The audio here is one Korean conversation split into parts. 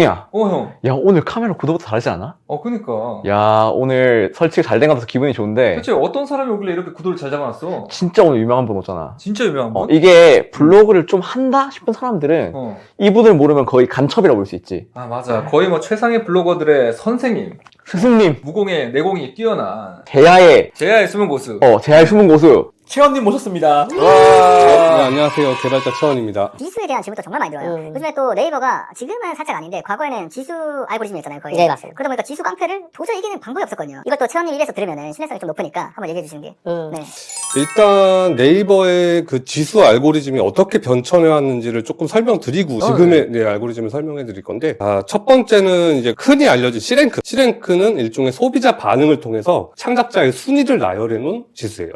야, 형. 야 오늘 카메라 구도부터 다르지 않아? 그니까. 야 오늘 설치가 잘 된 것 같아서 기분이 좋은데 대체 어떤 사람이 오길래 이렇게 구도를 잘 잡아놨어? 진짜 오늘 유명한 분 오잖아. 진짜 유명한 분? 이게 블로그를 좀 한다 싶은 사람들은 어. 이분을 모르면 거의 간첩이라고 볼 수 있지. 아, 맞아. 거의 뭐 최상의 블로거들의 선생님. 스승님, 무공의 내공이 뛰어난 대야의 제야의 숨은 고수. 대야의 숨은 고수. 채원님 모셨습니다. 네, 안녕하세요. 개발자 채원입니다. 지수에 대한 질문도 정말 많이 들어요. 요즘에 또 네이버가 지금은 살짝 아닌데 과거에는 지수 알고리즘이었잖아요, 거의. 네, 맞습니다. 그러다 보니까 지수 깡패를 도저히 이기는 방법이 없었거든요. 이것도 채원님 입에서 들으면 신뢰성이 좀 높으니까 한번 얘기해 주시는 게. 네. 일단 네이버의 그 지수 알고리즘이 어떻게 변천해 왔는지를 조금 설명드리고 지금의 알고리즘을 설명해 드릴 건데, 첫 번째는 이제 흔히 알려진 C랭크. C랭크는 일종의 소비자 반응을 통해서 창작자의 순위를 나열해 놓은 지수예요.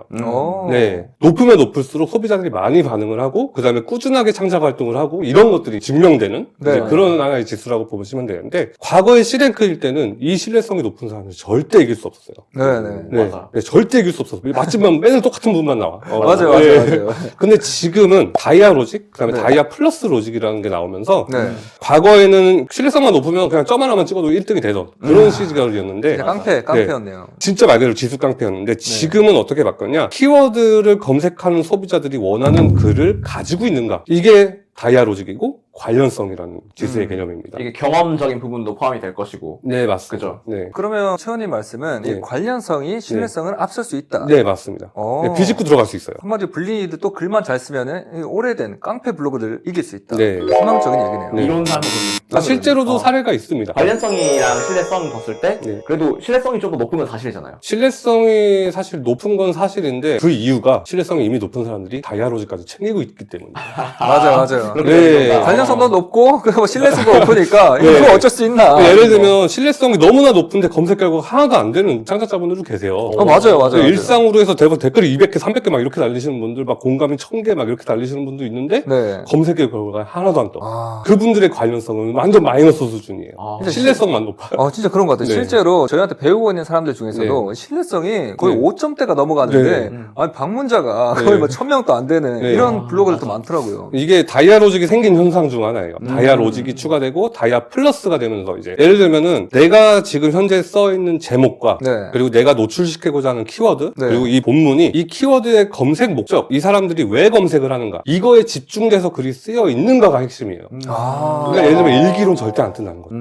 네. 높으면 높을수록 소비자들이 많이 반응을 하고, 그 다음에 꾸준하게 창작 활동을 하고, 이런 것들이 증명되는 이제 그런 하나의 지수라고 보시면 되는데, 과거의 C랭크일 때는 이 신뢰성이 높은 사람은 절대 이길 수 없었어요. 네네. 맞아. 네, 절대 이길 수 없었어. 맞지만 맨날 똑같은 분만 나와. 맞아요. 근데 지금은 다이아 로직, 그 다음에 다이아 플러스 로직이라는 게 나오면서, 네. 과거에는 신뢰성만 높으면 그냥 점 하나만 찍어도 1등이 되던 그런 시기였는데, 그냥 깡패였네요. 진짜 말 그대로 지수 깡패였는데, 지금은 어떻게 바꿨냐? 키워드를 검색하는 소비자들이 원하는 글을 가지고 있는가? 이게 다이아 로직이고 관련성이라는 지수의 개념입니다. 이게 경험적인 부분도 포함이 될 것이고. 네, 맞습니다. 그죠? 네. 그러면 채원님 말씀은 이 관련성이 신뢰성을 앞설 수 있다. 네, 맞습니다. 네, 비집고 들어갈 수 있어요. 한마디로 블리니도 또 글만 잘 쓰면은 이 오래된 깡패 블로그들 이길 수 있다. 네. 희망적인 얘기네요. 네. 이론상으로 실제로도 사례가 있습니다. 관련성이랑 신뢰성 봤을 때 네. 그래도 신뢰성이 좀 더 높은 건 사실이잖아요. 신뢰성이 사실 높은 건 사실인데, 그 이유가 신뢰성이 이미 높은 사람들이 다이아로직까지 챙기고 있기 때문에. 맞아요. 네. 관련성도 높고 그리고 신뢰성도 높으니까 네. 이거 어쩔 수 있나? 예를 들면 신뢰성이 너무나 높은데 검색 결과가 하나도 안 되는 창작자분들도 계세요. 맞아요. 일상으로 해서 댓글이 200개, 300개 막 이렇게 달리시는 분들, 막 공감이 1000개 막 이렇게 달리시는 분도 있는데, 네. 검색 결과가 하나도 안 떠. 아. 그분들의 관련성은 완전 마이너스 수준이에요. 신뢰성만 높아요. 진짜 그런 것 같아요. 네. 실제로 저희한테 배우고 있는 사람들 중에서도 신뢰성이 거의 5점대가 넘어가는데, 아니, 방문자가 거의 뭐 1000명도 안 되는 이런 블로그들도 많더라고요. 이게 다이아 로직이 생긴 현상 중 하나예요. 다이아 로직이 추가되고 다이아 플러스가 되면서 이제 예를 들면은 내가 지금 현재 써 있는 제목과 그리고 내가 노출시키고자 하는 키워드 그리고 이 본문이 이 키워드의 검색 목적, 이 사람들이 왜 검색을 하는가, 이거에 집중돼서 글이 쓰여 있는가가 핵심이에요. 그러니까 예를 들면 일기론 절대 안 뜬다는 거죠.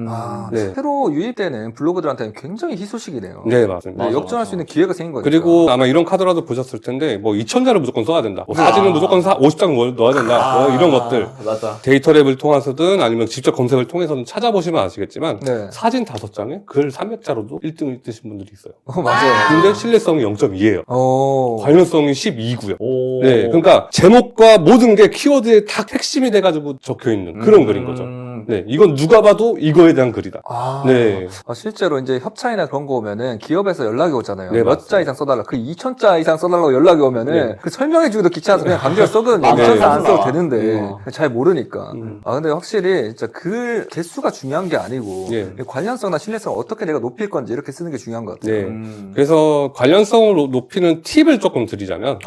네. 새로 유입되는 블로그들한테는 굉장히 희소식이네요. 네, 맞습니다. 네, 역전할 수 있는 기회가 생긴 거니까. 그리고 아마 이런 카드라도 보셨을 텐데, 뭐 2000자를 무조건 써야 된다, 뭐 사진은 무조건 50장 넣어야 된다, 뭐 이런 것들. 맞아. 데이터랩을 통해서든 아니면 직접 검색을 통해서든 찾아보시면 아시겠지만, 네. 사진 5장에 글 300자로도 1등을 뜨신 분들이 있어요. 맞아요. 근데 신뢰성이 0.2예요. 관련성이 12고요. 네. 그러니까 제목과 모든 게 키워드에 딱 핵심이 돼가지고 적혀 있는 그런 글인 거죠. 네, 이건 누가 봐도 이거에 대한 글이다. 네. 실제로 이제 협찬이나 그런 거 오면은 기업에서 연락이 오잖아요. 네, 몇 자 이상 써달라. 그 2000자 이상 써달라고 연락이 오면은 그 설명해주기도 귀찮아서 그냥 강제로 써거든요. 2000자 안 써도 되는데 잘 모르니까. 근데 확실히 진짜 글 개수가 중요한 게 아니고 관련성이나 신뢰성을 어떻게 내가 높일 건지 이렇게 쓰는 게 중요한 것 같아요. 네. 그래서 관련성을 높이는 팁을 조금 드리자면,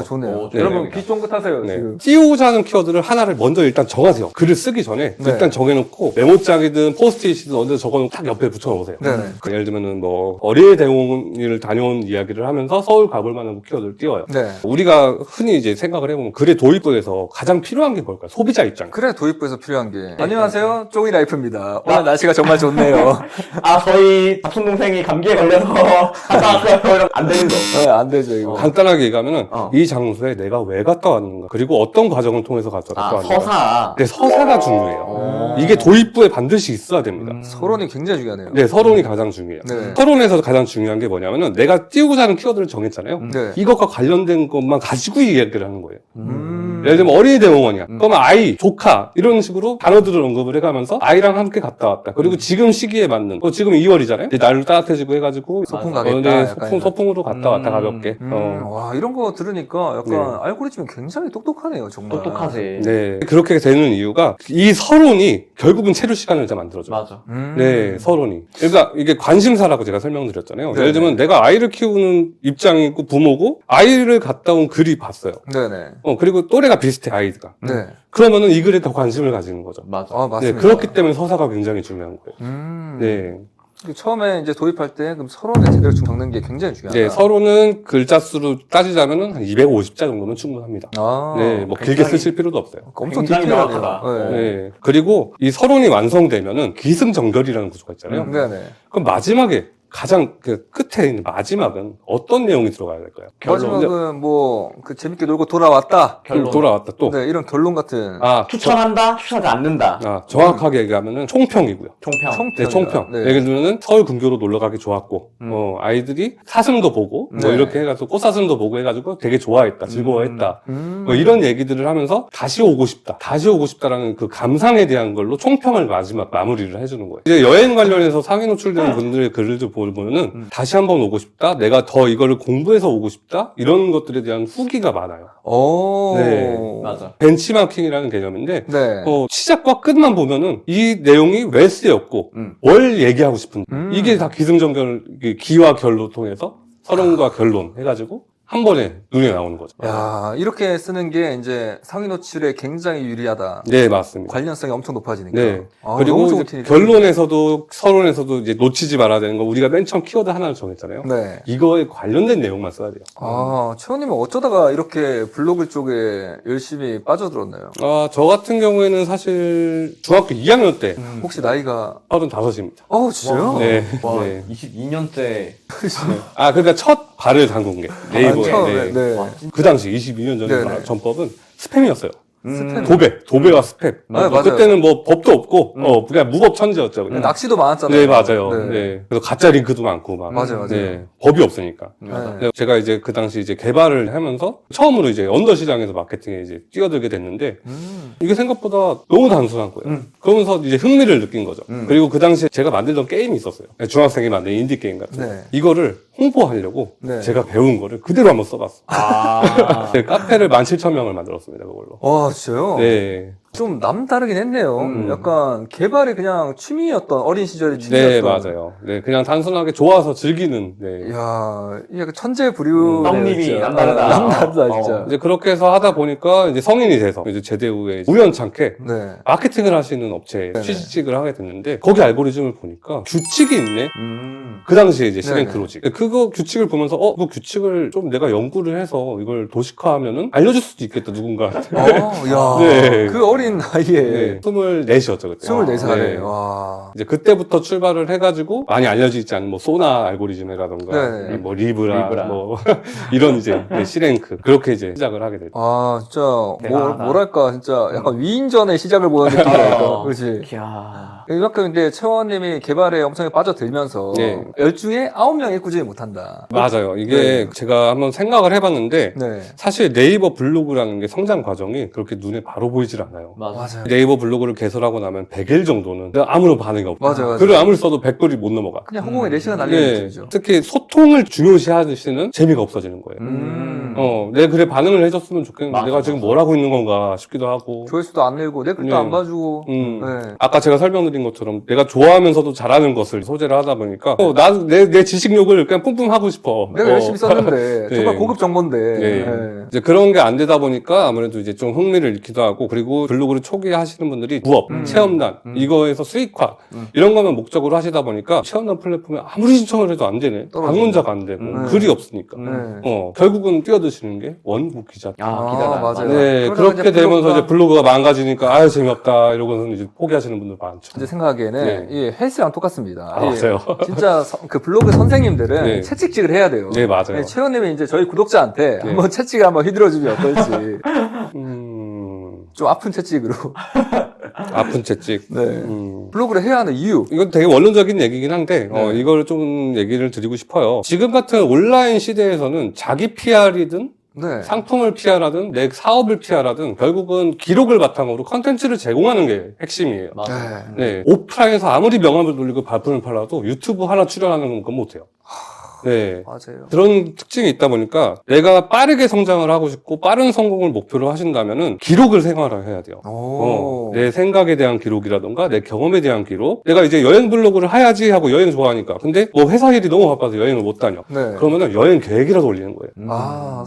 좋네요. 네. 여러분 귀 쫑긋하세요. 네. 지금. 띄우고자 하는 키워드를 하나를 먼저 일단 정하세요. 글을 쓰기 전에 일단 정해놓고 메모장이든 포스트잇이든 어디서 적어놓고 딱 옆에 붙여놓으세요. 예를 들면은 뭐 어린이 대공원을 다녀온 이야기를 하면서 서울 가볼 만한 키워드를 띄워요. 우리가 흔히 이제 생각을 해보면 글의 도입부에서 가장 필요한 게 뭘까요? 소비자 입장. 그래 도입부에서 필요한 게. 안녕하세요, 쫑이 라이프입니다. 오늘 날씨가 정말 좋네요. 저희 사촌 동생이 감기에 걸려서 하다가 안 되는 거. 네, 안 되죠 이거. 간단하게 얘기하면은 이 장소에 내가 왜 갔다 왔는가, 그리고 어떤 과정을 통해서 갔다 왔는가. 서사. 네, 서사가 중요해요. 이게 도입부에 반드시 있어야 됩니다. 서론이 굉장히 중요하네요. 네, 서론이 가장 중요해요. 서론에서 가장 중요한 게 뭐냐면은 내가 띄우고자 하는 키워드를 정했잖아요. 이것과 관련된 것만 가지고 이야기를 하는 거예요. 예를 들면 어린이 대공원이야. 그러면 아이, 조카 이런 식으로 단어들을 언급을 해가면서 아이랑 함께 갔다 왔다. 그리고 지금 시기에 맞는, 지금 2월이잖아요. 날도 따뜻해지고 해가지고 소풍 가겠다. 소풍으로 갔다 왔다 가볍게. 와, 이런 거 들으니까 약간 알고리즘이 굉장히 똑똑하네요, 정말. 똑똑하지. 네, 그렇게 되는 이유가 이 서론이 결국은 체류 시간을 이제 만들어줘요. 맞아. 네, 서론이. 그러니까 이게 관심사라고 제가 설명드렸잖아요. 예를 들면 내가 아이를 키우는 입장이고 부모고 아이를 갔다 온 글이 봤어요. 네네. 그리고 또래가 시대가 비슷해, 아이디가. 네. 그러면은 이 글에 더 관심을 가지는 거죠. 맞아. 아, 네, 맞습니다. 그렇기 때문에 서사가 굉장히 중요한 거예요. 네. 처음에 이제 도입할 때 그럼 서론에 제대로 적는 게 굉장히 중요하다. 네, 서론은 글자 수로 따지자면은 한 250자 정도면 충분합니다. 아, 네, 뭐 길게 쓰실 필요도 없어요. 엄청 굉장히 디테일하네요. 명확하다. 네. 네. 그리고 이 서론이 완성되면은 기승전결이라는 구조가 있잖아요. 네네. 그럼 마지막에 가장 그 끝에 있는 마지막은 어떤 내용이 들어가야 될까요? 마지막은 뭐 그 재밌게 놀고 돌아왔다. 결론. 돌아왔다 또. 네, 이런 결론 같은 추천한다, 추천하지 않는다. 정확하게 얘기하면은 총평이고요. 총평. 네, 총평. 네. 예를 들면은 서울 근교로 놀러 가기 좋았고, 아이들이 사슴도 보고, 뭐 네. 이렇게 해가지고 꽃사슴도 보고 해가지고 되게 좋아했다, 즐거워했다. 뭐 이런 얘기들을 하면서 다시 오고 싶다, 다시 오고 싶다라는 그 감상에 대한 걸로 총평을 마지막 마무리를 해주는 거예요. 이제 여행 관련해서 상위 노출되는 분들의 글을 보면은 다시 한번 오고 싶다, 내가 더 이거를 공부해서 오고 싶다, 이런 것들에 대한 후기가 많아요. 오. 네. 맞아. 벤치마킹이라는 개념인데, 네. 시작과 끝만 보면은 이 내용이 왜 쓰였고 뭘 얘기하고 싶은지 이게 다 기승전결 기와 결로 통해서 서론과 결론 해가지고 한 번에 눈에 나오는 거죠. 야, 이렇게 쓰는 게 이제 상위 노출에 굉장히 유리하다. 네, 맞습니다. 관련성이 엄청 높아지니까. 네. 아, 그리고 너무 이제 좋은 팁이네요. 결론에서도 서론에서도 이제 놓치지 말아야 되는 거 우리가 맨 처음 키워드 하나를 정했잖아요. 네. 이거에 관련된 내용만 써야 돼요. 아, 최원님은 어쩌다가 이렇게 블로그 쪽에 열심히 빠져들었나요? 저 같은 경우에는 사실 중학교 2학년 때 혹시 나이가 35입니다. 진짜요? 네. 와, 네. 22년째. 그러니까 첫 발을 담근 게 네이버에. 처음에, 네. 그 당시 22년 전에 네네. 전법은 스팸이었어요. 스팸. 도배와 스팸. 맞아요. 그때는 뭐 법도 없고, 그냥 무법천지였죠. 그냥. 낚시도 많았잖아요. 네, 맞아요. 네. 네. 그래서 가짜 링크도 많고, 막. 맞아요. 네. 법이 없으니까. 네. 네, 제가 이제 그 당시 이제 개발을 하면서 처음으로 이제 언더 시장에서 마케팅에 이제 뛰어들게 됐는데, 이게 생각보다 너무 단순한 거예요. 그러면서 이제 흥미를 느낀 거죠. 그리고 그 당시에 제가 만들던 게임이 있었어요. 중학생이 만든 인디 게임 같은 거. 네. 이거를 홍보하려고 네. 제가 배운 거를 그대로 한번 써봤어. 네, 카페를 17,000명을 만들었습니다, 그걸로. 와, 진짜요? 네. 좀 남다르긴 했네요. 약간 개발이 그냥 취미였던 어린 시절의 취미였던. 네, 맞아요. 네, 그냥 단순하게 좋아서 즐기는, 네. 이야, 이게 약간 천재 부류. 떡잎이 남다르다. 남다르다, 진짜. 이제 그렇게 해서 하다 보니까 이제 성인이 돼서 이제 제대 후에 우연찮게 네. 마케팅을 하시는 업체에 네네. 취직을 하게 됐는데 거기 알고리즘을 보니까 규칙이 있네. 음. 그 당시에 이제 네네. 시랭크로직. 그거 규칙을 보면서 그 규칙을 좀 내가 연구를 해서 이걸 도식화하면은 알려줄 수도 있겠다 누군가한테. 야. 네. 그 어린 나이에. 네. 24이었죠 그때. 24살에. 네. 와. 이제 그때부터 출발을 해가지고 많이 알려지지 않은 뭐 소나 알고리즘이라던가 네네. 뭐 리브라, 리브라. 뭐 이런 이제 시랭크 그렇게 이제 시작을 하게 됐죠. 진짜, 대단하다. 뭐랄까, 진짜 약간 위인전의 시작을 보는 느낌이랄까. 그렇지. 이야. 이만큼 이제 최원님이 개발에 엄청 빠져들면서 네. 10중에 9명이 꾸준히 못한다. 맞아요. 이게 네. 제가 한번 생각을 해봤는데 네. 사실 네이버 블로그라는 게 성장 과정이 그렇게 눈에 바로 보이질 않아요. 맞아요. 네이버 블로그를 개설하고 나면 100일 정도는 아무런 반응이 없고 맞아요. 글을 아무리 써도 100글이 못 넘어가. 그냥 허공에 4시간 날리는 네. 느낌이죠. 특히 소통을 중요시 하시는 재미가 없어지는 거예요. 내 글에 반응을 해줬으면 좋겠는데 맞아, 내가 지금 맞아. 뭘 하고 있는 건가 싶기도 하고. 조회수도 안 늘고 내 글도 네. 안 봐주고. 음. 네. 아까 제가 설명드린 것처럼 내가 좋아하면서도 잘하는 것을 소재를 하다 보니까 내 지식욕을 그냥 뿜뿜 하고 싶어. 내가 열심히 썼는데 네. 정말 고급 정보인데. 네. 네. 이제 그런 게 안 되다 보니까 아무래도 이제 좀 흥미를 잃기도 하고 그리고 블로그를 초기에 하시는 분들이 부업, 체험단 이거에서 수익화 이런 것만 목적으로 하시다 보니까 체험단 플랫폼에 아무리 신청을 해도 안 되네. 떨어지네. 방문자가 안 되고 글이 없으니까. 네. 결국은 뛰어드시는 게 원고 기자. 기다다. 맞아요. 네, 그러다가 그렇게 이제 되면서 이제 블로그가 망가지니까 아유 재미없다 이러고서 이제 포기하시는 분들 많죠. 제 생각에는 네. 이 헬스랑 똑같습니다. 맞아요. 진짜 그 블로그 선생님들은 네. 채찍질을 해야 돼요. 네, 맞아요. 최원님이 이제 저희 구독자한테 네. 한번 채찍을 한번 휘둘러주면 어떨지. 좀 아픈 채찍으로. 아픈 채찍. 네. 블로그를 해야 하는 이유. 이건 되게 원론적인 얘기긴 한데, 네. 이걸 좀 얘기를 드리고 싶어요. 지금 같은 온라인 시대에서는 자기 PR이든 네. 상품을 PR하든 내 사업을 PR하든 결국은 기록을 바탕으로 컨텐츠를 제공하는 게 핵심이에요. 맞아. 네. 오프라인에서 아무리 명함을 돌리고 발품을 팔아도 유튜브 하나 출연하는 건 못해요. 네. 맞아요. 그런 특징이 있다 보니까 내가 빠르게 성장을 하고 싶고 빠른 성공을 목표로 하신다면은 기록을 생활화해야 돼요. 내 생각에 대한 기록이라던가 내 경험에 대한 기록. 내가 이제 여행 블로그를 해야지 하고 여행 좋아하니까 근데 뭐 회사 일이 너무 바빠서 여행을 못 다녀. 네. 그러면은 여행 계획이라도 올리는 거예요.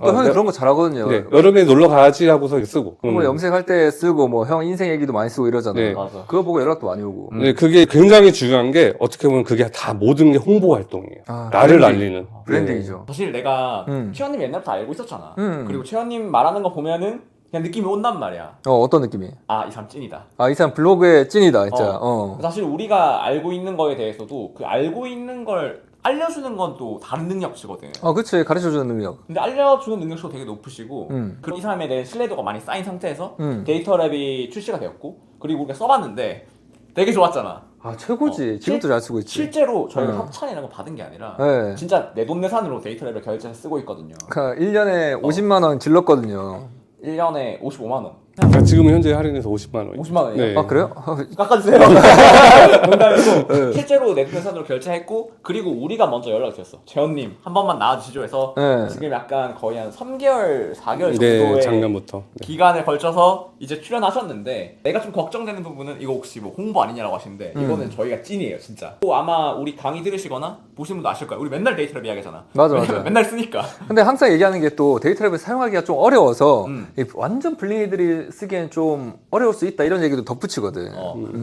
또 형이 그런 거 잘하거든요. 네, 여름에 놀러 가야지 하고서 쓰고. 뭐 염색할 때 쓰고 뭐 형 인생 얘기도 많이 쓰고 이러잖아요. 네. 맞아. 그거 보고 연락도 많이 오고. 네, 그게 굉장히 중요한 게 어떻게 보면 그게 다 모든 게 홍보 활동이에요. 나를 브랜딩. 알리는. 브랜딩이죠. 사실 내가 최현님 옛날부터 알고 있었잖아. 음. 그리고 최현님 말하는 거 보면은 그냥 느낌이 온단 말이야. 어떤 느낌이? 아, 이 사람 찐이다. 아, 이 사람 블로그의 찐이다, 진짜. 사실 우리가 알고 있는 거에 대해서도 그 알고 있는 걸 알려주는 건 또 다른 능력치거든. 그치. 가르쳐주는 능력. 근데 알려주는 능력치가 되게 높으시고 그리고 이 사람에 대한 신뢰도가 많이 쌓인 상태에서 데이터랩이 출시가 되었고 그리고 우리가 써봤는데 되게 좋았잖아. 아, 최고지. 지금도 잘 쓰고 있지. 실제로 저희가 협찬이라는 거 받은 게 아니라 네. 진짜 내돈내산으로 데이터랩을 결제해서 쓰고 있거든요. 그러니까 1년에 50만 원 질렀거든요. 1년에 55만 원. 그러니까 지금 현재 할인해서 50만 원. 50만 원이요? 네. 아, 그래요? 깎아주세요. 농담이고 실제로 내돈내산으로 결제했고 그리고 우리가 먼저 연락을 드렸어. 재현님 한 번만 나와주시죠 해서 네. 지금 약간 거의 한 3개월, 4개월 네, 정도의 작년부터. 네. 기간을 걸쳐서 이제 출연하셨는데 내가 좀 걱정되는 부분은 이거 혹시 뭐 홍보 아니냐라고 하시는데 이거는 저희가 찐이에요 진짜. 또 아마 우리 강의 들으시거나 보신 분도 아실 거예요. 우리 맨날 데이터랩 이야기하잖아. 맞아, 왜냐면 맞아. 맨날 쓰니까. 근데 항상 얘기하는 게 또 데이터랩을 사용하기가 좀 어려워서 이 완전 블링이들이 쓰기엔 좀 어려울 수 있다 이런 얘기도 덧붙이거든.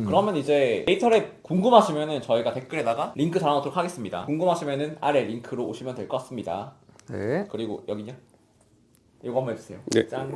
그러면 이제 데이터랩 궁금하시면은 저희가 댓글에다가 링크 달아놓도록 하겠습니다. 궁금하시면은 아래 링크로 오시면 될 것 같습니다. 네. 그리고 여기냐? 이거 한번 해주세요. 네. 짠.